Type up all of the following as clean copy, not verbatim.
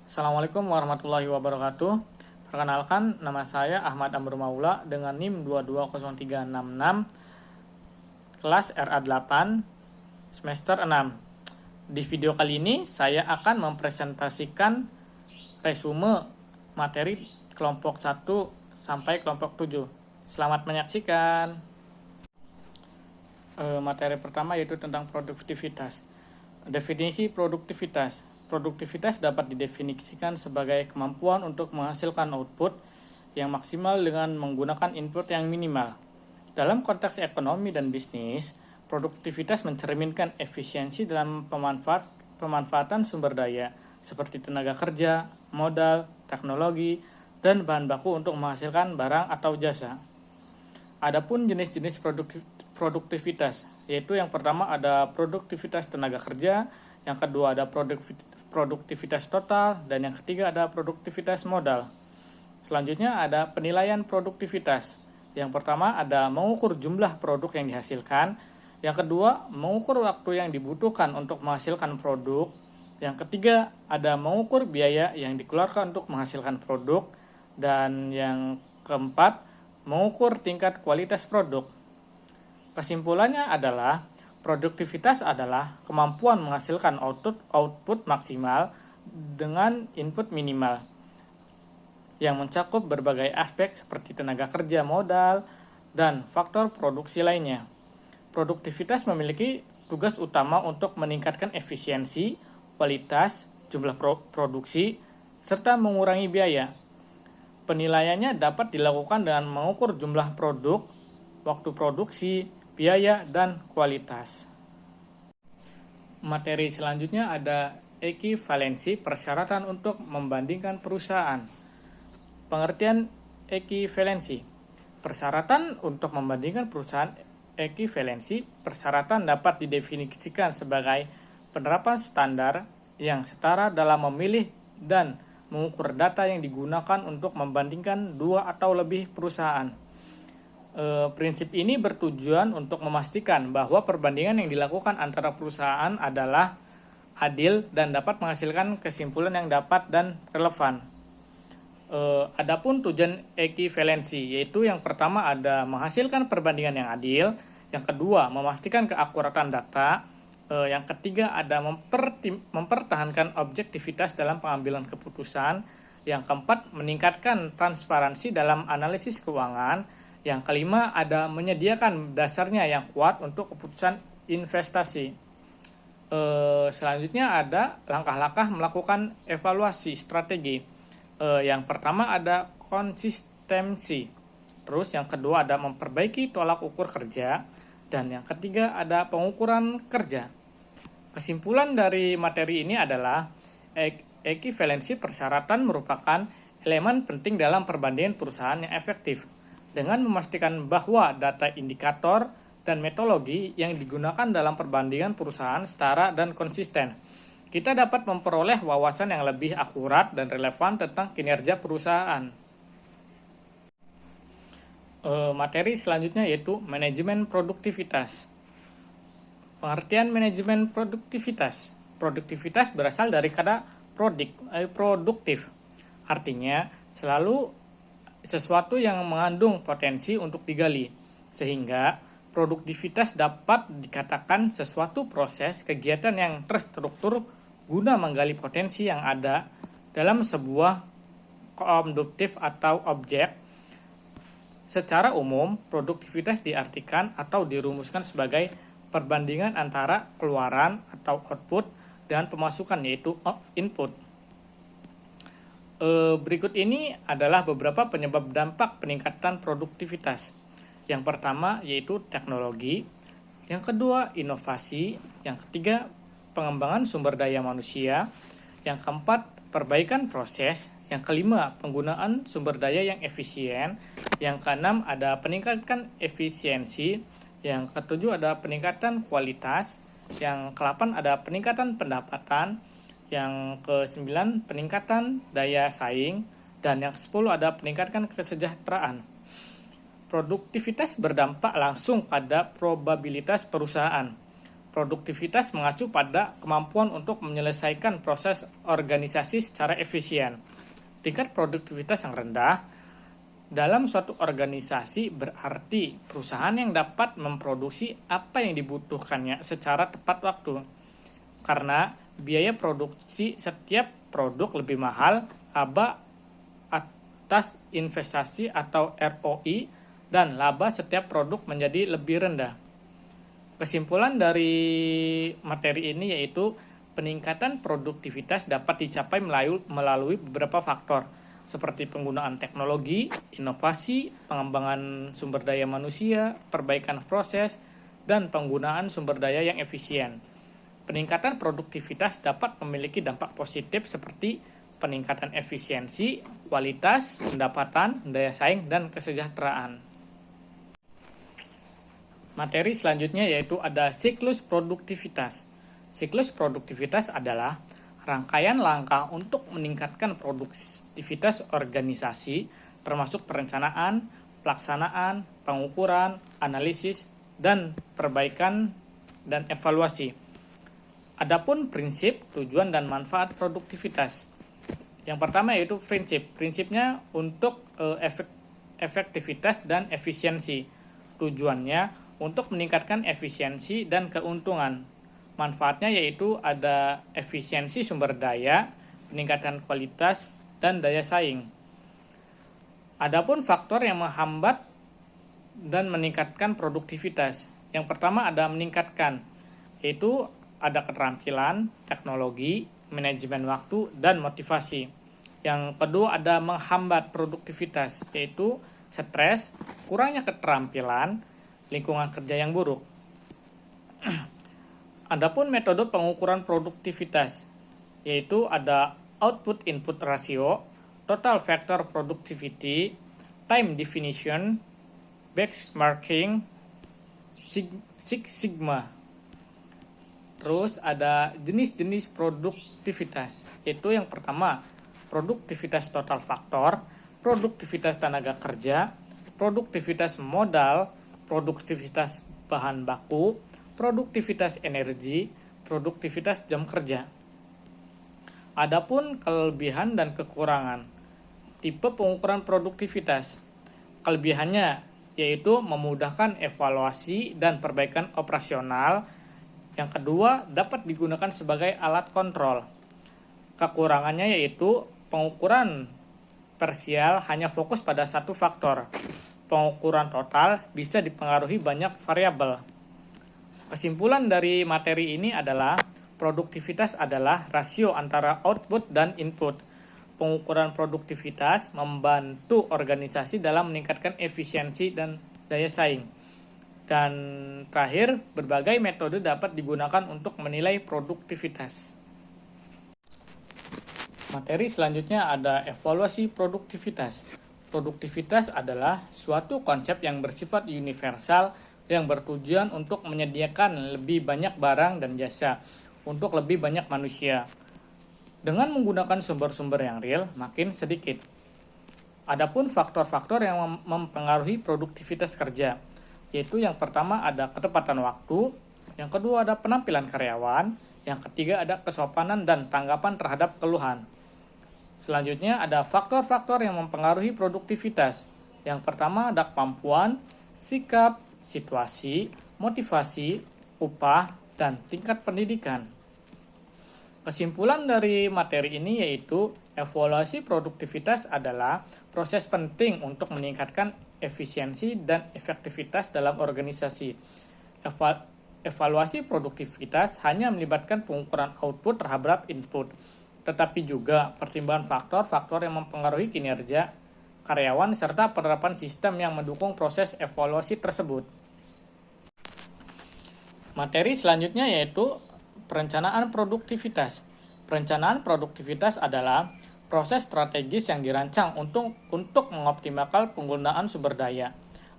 Assalamualaikum warahmatullahi wabarakatuh. Perkenalkan, nama saya Ahmad Amr Maula dengan NIM 220366, kelas RA8, semester 6. Di video kali ini, saya akan mempresentasikan resume materi kelompok 1 sampai kelompok 7. Selamat menyaksikan. Materi pertama yaitu tentang produktivitas. Definisi produktivitas. Produktivitas dapat didefinisikan sebagai kemampuan untuk menghasilkan output yang maksimal dengan menggunakan input yang minimal. Dalam konteks ekonomi dan bisnis, produktivitas mencerminkan efisiensi dalam pemanfaatan sumber daya, seperti tenaga kerja, modal, teknologi, dan bahan baku untuk menghasilkan barang atau jasa. Adapun jenis-jenis produktivitas, yaitu yang pertama ada produktivitas tenaga kerja, yang kedua ada produktivitas total, dan yang ketiga ada produktivitas modal. Selanjutnya ada penilaian produktivitas. Yang pertama ada mengukur jumlah produk yang dihasilkan, yang kedua mengukur waktu yang dibutuhkan untuk menghasilkan produk, yang ketiga ada mengukur biaya yang dikeluarkan untuk menghasilkan produk, dan yang keempat mengukur tingkat kualitas produk. Kesimpulannya adalah produktivitas adalah kemampuan menghasilkan output maksimal dengan input minimal yang mencakup berbagai aspek seperti tenaga kerja, modal, dan faktor produksi lainnya. Produktivitas memiliki tugas utama untuk meningkatkan efisiensi, kualitas, jumlah produksi, serta mengurangi biaya. Penilaiannya dapat dilakukan dengan mengukur jumlah produk, waktu produksi, biaya, dan kualitas. Materi selanjutnya ada ekivalensi persyaratan untuk membandingkan perusahaan. Pengertian ekivalensi. Persyaratan untuk membandingkan perusahaan. Ekivalensi persyaratan dapat didefinisikan sebagai penerapan standar yang setara dalam memilih dan mengukur data yang digunakan untuk membandingkan dua atau lebih perusahaan. Prinsip ini bertujuan untuk memastikan bahwa perbandingan yang dilakukan antara perusahaan adalah adil dan dapat menghasilkan kesimpulan yang dapat dan relevan. Adapun tujuan ekivalensi, yaitu yang pertama ada menghasilkan perbandingan yang adil, yang kedua memastikan keakuratan data, yang ketiga ada mempertahankan objektivitas dalam pengambilan keputusan, yang keempat meningkatkan transparansi dalam analisis keuangan, yang kelima ada menyediakan dasarnya yang kuat untuk keputusan investasi. Selanjutnya ada langkah-langkah melakukan evaluasi strategi. Yang pertama ada konsistensi. Terus yang kedua ada memperbaiki tolak ukur kerja. Dan yang ketiga ada pengukuran kerja. Kesimpulan dari materi ini adalah ekivalensi persyaratan merupakan elemen penting dalam perbandingan perusahaan yang efektif, dengan memastikan bahwa data indikator dan metodologi yang digunakan dalam perbandingan perusahaan setara dan konsisten. Kita dapat memperoleh wawasan yang lebih akurat dan relevan tentang kinerja perusahaan. Materi selanjutnya yaitu manajemen produktivitas. Pengertian manajemen produktivitas. Produktivitas berasal dari kata produktif. Artinya selalu sesuatu yang mengandung potensi untuk digali, sehingga produktivitas dapat dikatakan sesuatu proses kegiatan yang terstruktur guna menggali potensi yang ada dalam sebuah konduktif atau objek. Secara umum, produktivitas diartikan atau dirumuskan sebagai perbandingan antara keluaran atau output dan pemasukan, yaitu input. Berikut ini adalah beberapa penyebab dampak peningkatan produktivitas. Yang pertama yaitu teknologi, yang kedua inovasi, yang ketiga pengembangan sumber daya manusia, yang keempat perbaikan proses, yang kelima penggunaan sumber daya yang efisien, yang keenam ada peningkatan efisiensi, yang ketujuh ada peningkatan kualitas, yang ke-8 ada peningkatan pendapatan, yang ke-9 peningkatan daya saing, dan yang ke-10 ada peningkatan kesejahteraan. Produktivitas berdampak langsung pada probabilitas perusahaan. Produktivitas mengacu pada kemampuan untuk menyelesaikan proses organisasi secara efisien. Tingkat produktivitas yang rendah dalam suatu organisasi berarti perusahaan yang dapat memproduksi apa yang dibutuhkannya secara tepat waktu. Karena biaya produksi setiap produk lebih mahal, laba atas investasi atau ROI, dan laba setiap produk menjadi lebih rendah. Kesimpulan dari materi ini yaitu peningkatan produktivitas dapat dicapai melalui beberapa faktor, seperti penggunaan teknologi, inovasi, pengembangan sumber daya manusia, perbaikan proses, dan penggunaan sumber daya yang efisien. Peningkatan produktivitas dapat memiliki dampak positif seperti peningkatan efisiensi, kualitas, pendapatan, daya saing, dan kesejahteraan. Materi selanjutnya yaitu ada siklus produktivitas. Siklus produktivitas adalah rangkaian langkah untuk meningkatkan produktivitas organisasi, termasuk perencanaan, pelaksanaan, pengukuran, analisis, dan perbaikan dan evaluasi. Adapun prinsip, tujuan, dan manfaat produktivitas. Yang pertama yaitu prinsip. Prinsipnya untuk efektivitas dan efisiensi. Tujuannya untuk meningkatkan efisiensi dan keuntungan. Manfaatnya yaitu ada efisiensi sumber daya, peningkatan kualitas, dan daya saing. Adapun faktor yang menghambat dan meningkatkan produktivitas. Yang pertama ada meningkatkan, yaitu ada keterampilan, teknologi, manajemen waktu, dan motivasi. Yang kedua ada menghambat produktivitas, yaitu stres, kurangnya keterampilan, lingkungan kerja yang buruk. Adapun metode pengukuran produktivitas, yaitu ada output-input ratio, total factor productivity, time definition, benchmarking, Six Sigma. Terus ada jenis-jenis produktivitas, yaitu yang pertama, produktivitas total faktor, produktivitas tenaga kerja, produktivitas modal, produktivitas bahan baku, produktivitas energi, produktivitas jam kerja. Adapun kelebihan dan kekurangan tipe pengukuran produktivitas. Kelebihannya yaitu memudahkan evaluasi dan perbaikan operasional. Yang kedua, dapat digunakan sebagai alat kontrol. Kekurangannya yaitu pengukuran parsial hanya fokus pada satu faktor. Pengukuran total bisa dipengaruhi banyak variabel. Kesimpulan dari materi ini adalah produktivitas adalah rasio antara output dan input. Pengukuran produktivitas membantu organisasi dalam meningkatkan efisiensi dan daya saing. Dan terakhir, berbagai metode dapat digunakan untuk menilai produktivitas. Materi selanjutnya ada evaluasi produktivitas. Produktivitas adalah suatu konsep yang bersifat universal yang bertujuan untuk menyediakan lebih banyak barang dan jasa untuk lebih banyak manusia. Dengan menggunakan sumber-sumber yang real, makin sedikit. Adapun faktor-faktor yang mempengaruhi produktivitas kerja, yaitu yang pertama ada ketepatan waktu, yang kedua ada penampilan karyawan, yang ketiga ada kesopanan dan tanggapan terhadap keluhan. Selanjutnya ada faktor-faktor yang mempengaruhi produktivitas. Yang pertama ada kemampuan, sikap, situasi, motivasi, upah, dan tingkat pendidikan. Kesimpulan dari materi ini yaitu evaluasi produktivitas adalah proses penting untuk meningkatkan efisiensi dan efektivitas dalam organisasi. Evaluasi produktivitas hanya melibatkan pengukuran output terhadap input, tetapi juga pertimbangan faktor-faktor yang mempengaruhi kinerja karyawan serta penerapan sistem yang mendukung proses evaluasi tersebut. Materi selanjutnya yaitu perencanaan produktivitas. Perencanaan produktivitas adalah proses strategis yang dirancang untuk mengoptimalkan penggunaan sumber daya,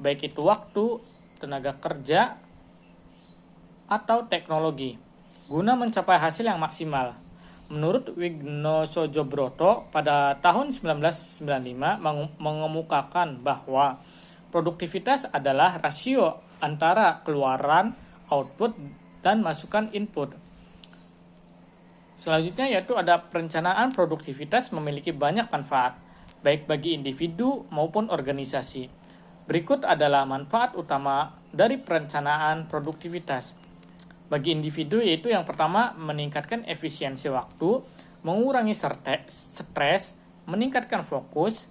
baik itu waktu, tenaga kerja, atau teknologi, guna mencapai hasil yang maksimal. Menurut Wignosojobroto, pada tahun 1995 mengemukakan bahwa produktivitas adalah rasio antara keluaran, output, dan masukan input. Selanjutnya yaitu ada perencanaan produktivitas memiliki banyak manfaat, baik bagi individu maupun organisasi. Berikut adalah manfaat utama dari perencanaan produktivitas. Bagi individu yaitu yang pertama meningkatkan efisiensi waktu, mengurangi stres, meningkatkan fokus,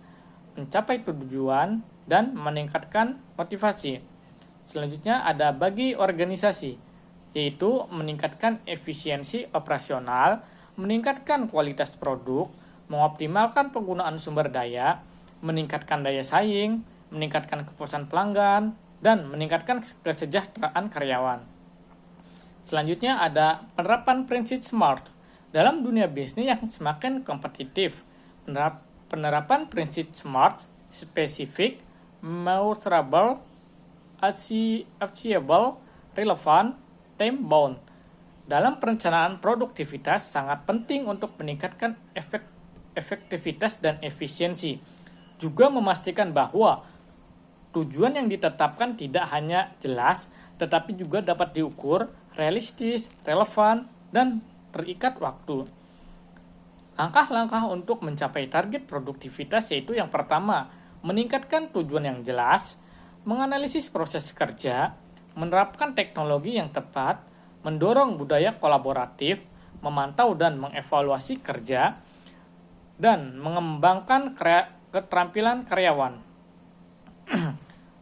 mencapai tujuan, dan meningkatkan motivasi. Selanjutnya ada bagi organisasi, yaitu meningkatkan efisiensi operasional, meningkatkan kualitas produk, mengoptimalkan penggunaan sumber daya, meningkatkan daya saing, meningkatkan kepuasan pelanggan, dan meningkatkan kesejahteraan karyawan. Selanjutnya ada penerapan prinsip SMART. Dalam dunia bisnis yang semakin kompetitif, penerapan prinsip SMART, spesifik, measurable, achievable, relevant, time-bound. Dalam perencanaan produktivitas sangat penting untuk meningkatkan efektivitas dan efisiensi. Juga memastikan bahwa tujuan yang ditetapkan tidak hanya jelas, tetapi juga dapat diukur, realistis, relevan, dan terikat waktu. Langkah-langkah untuk mencapai target produktivitas yaitu yang pertama, meningkatkan tujuan yang jelas, menganalisis proses kerja, menerapkan teknologi yang tepat, mendorong budaya kolaboratif, memantau dan mengevaluasi kerja, dan mengembangkan keterampilan karyawan.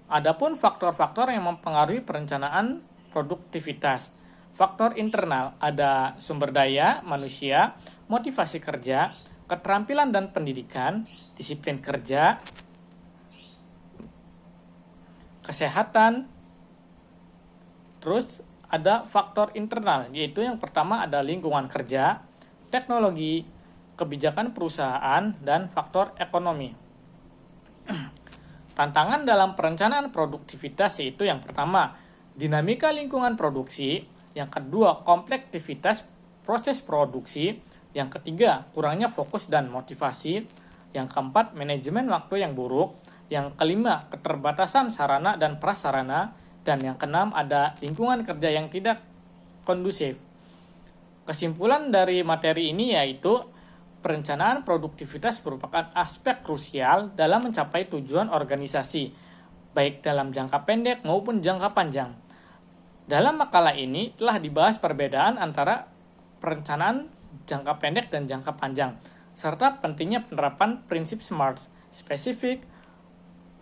Adapun faktor-faktor yang mempengaruhi perencanaan produktivitas. Faktor internal ada sumber daya manusia, motivasi kerja, keterampilan dan pendidikan, disiplin kerja, kesehatan. Terus ada faktor internal, yaitu yang pertama ada lingkungan kerja, teknologi, kebijakan perusahaan, dan faktor ekonomi. Tantangan dalam perencanaan produktivitas yaitu yang pertama, dinamika lingkungan produksi, yang kedua, kompleksitas proses produksi, yang ketiga, kurangnya fokus dan motivasi, yang keempat, manajemen waktu yang buruk, yang kelima, keterbatasan sarana dan prasarana, dan yang keenam, ada lingkungan kerja yang tidak kondusif. Kesimpulan dari materi ini yaitu perencanaan produktivitas merupakan aspek krusial dalam mencapai tujuan organisasi, baik dalam jangka pendek maupun jangka panjang. Dalam makalah ini telah dibahas perbedaan antara perencanaan jangka pendek dan jangka panjang, serta pentingnya penerapan prinsip SMART, spesifik,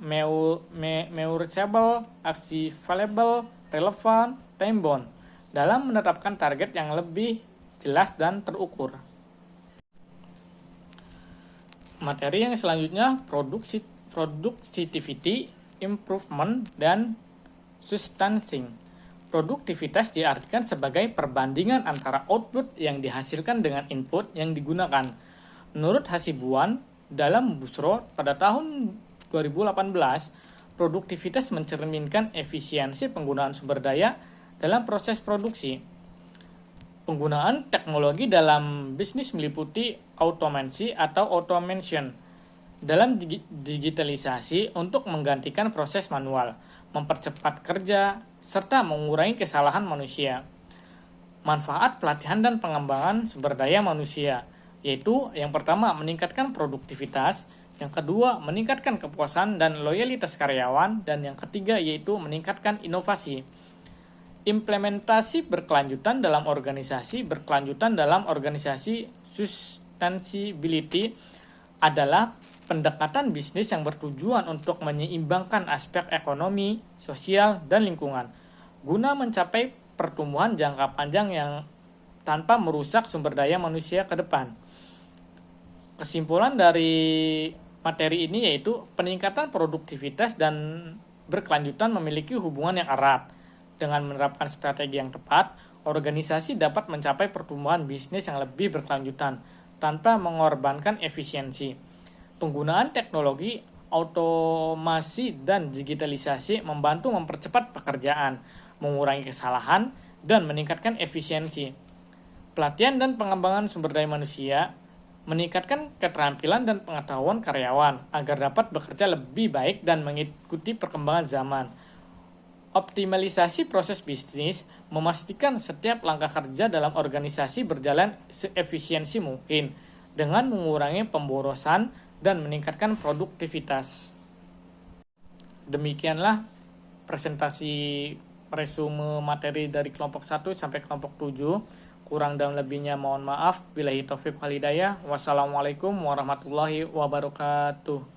measurable, achievable, relevant, time-bound, dalam menetapkan target yang lebih jelas dan terukur. Materi yang selanjutnya, productivity, improvement, dan substancing. Produktivitas diartikan sebagai perbandingan antara output yang dihasilkan dengan input yang digunakan. Menurut Hasibuan, dalam Busro pada tahun 2018, produktivitas mencerminkan efisiensi penggunaan sumber daya dalam proses produksi. Penggunaan teknologi dalam bisnis meliputi automasi atau automation dalam digitalisasi untuk menggantikan proses manual, mempercepat kerja, serta mengurangi kesalahan manusia. Manfaat pelatihan dan pengembangan sumber daya manusia, yaitu yang pertama meningkatkan produktivitas, yang kedua meningkatkan kepuasan dan loyalitas karyawan, dan yang ketiga yaitu meningkatkan inovasi. Implementasi berkelanjutan dalam organisasi sustainability adalah pendekatan bisnis yang bertujuan untuk menyeimbangkan aspek ekonomi, sosial, dan lingkungan guna mencapai pertumbuhan jangka panjang yang tanpa merusak sumber daya manusia ke depan. Kesimpulan dari materi ini yaitu peningkatan produktivitas dan berkelanjutan memiliki hubungan yang erat. Dengan menerapkan strategi yang tepat, organisasi dapat mencapai pertumbuhan bisnis yang lebih berkelanjutan tanpa mengorbankan efisiensi. Penggunaan teknologi, automasi, dan digitalisasi membantu mempercepat pekerjaan, mengurangi kesalahan, dan meningkatkan efisiensi. Pelatihan dan pengembangan sumber daya manusia meningkatkan keterampilan dan pengetahuan karyawan agar dapat bekerja lebih baik dan mengikuti perkembangan zaman. Optimalisasi proses bisnis memastikan setiap langkah kerja dalam organisasi berjalan seefisiensi mungkin dengan mengurangi pemborosan dan meningkatkan produktivitas. Demikianlah presentasi resume materi dari kelompok 1 sampai kelompok 7. Kurang dan lebihnya mohon maaf. Billahi taufiq wal hidayah. Wassalamualaikum warahmatullahi wabarakatuh.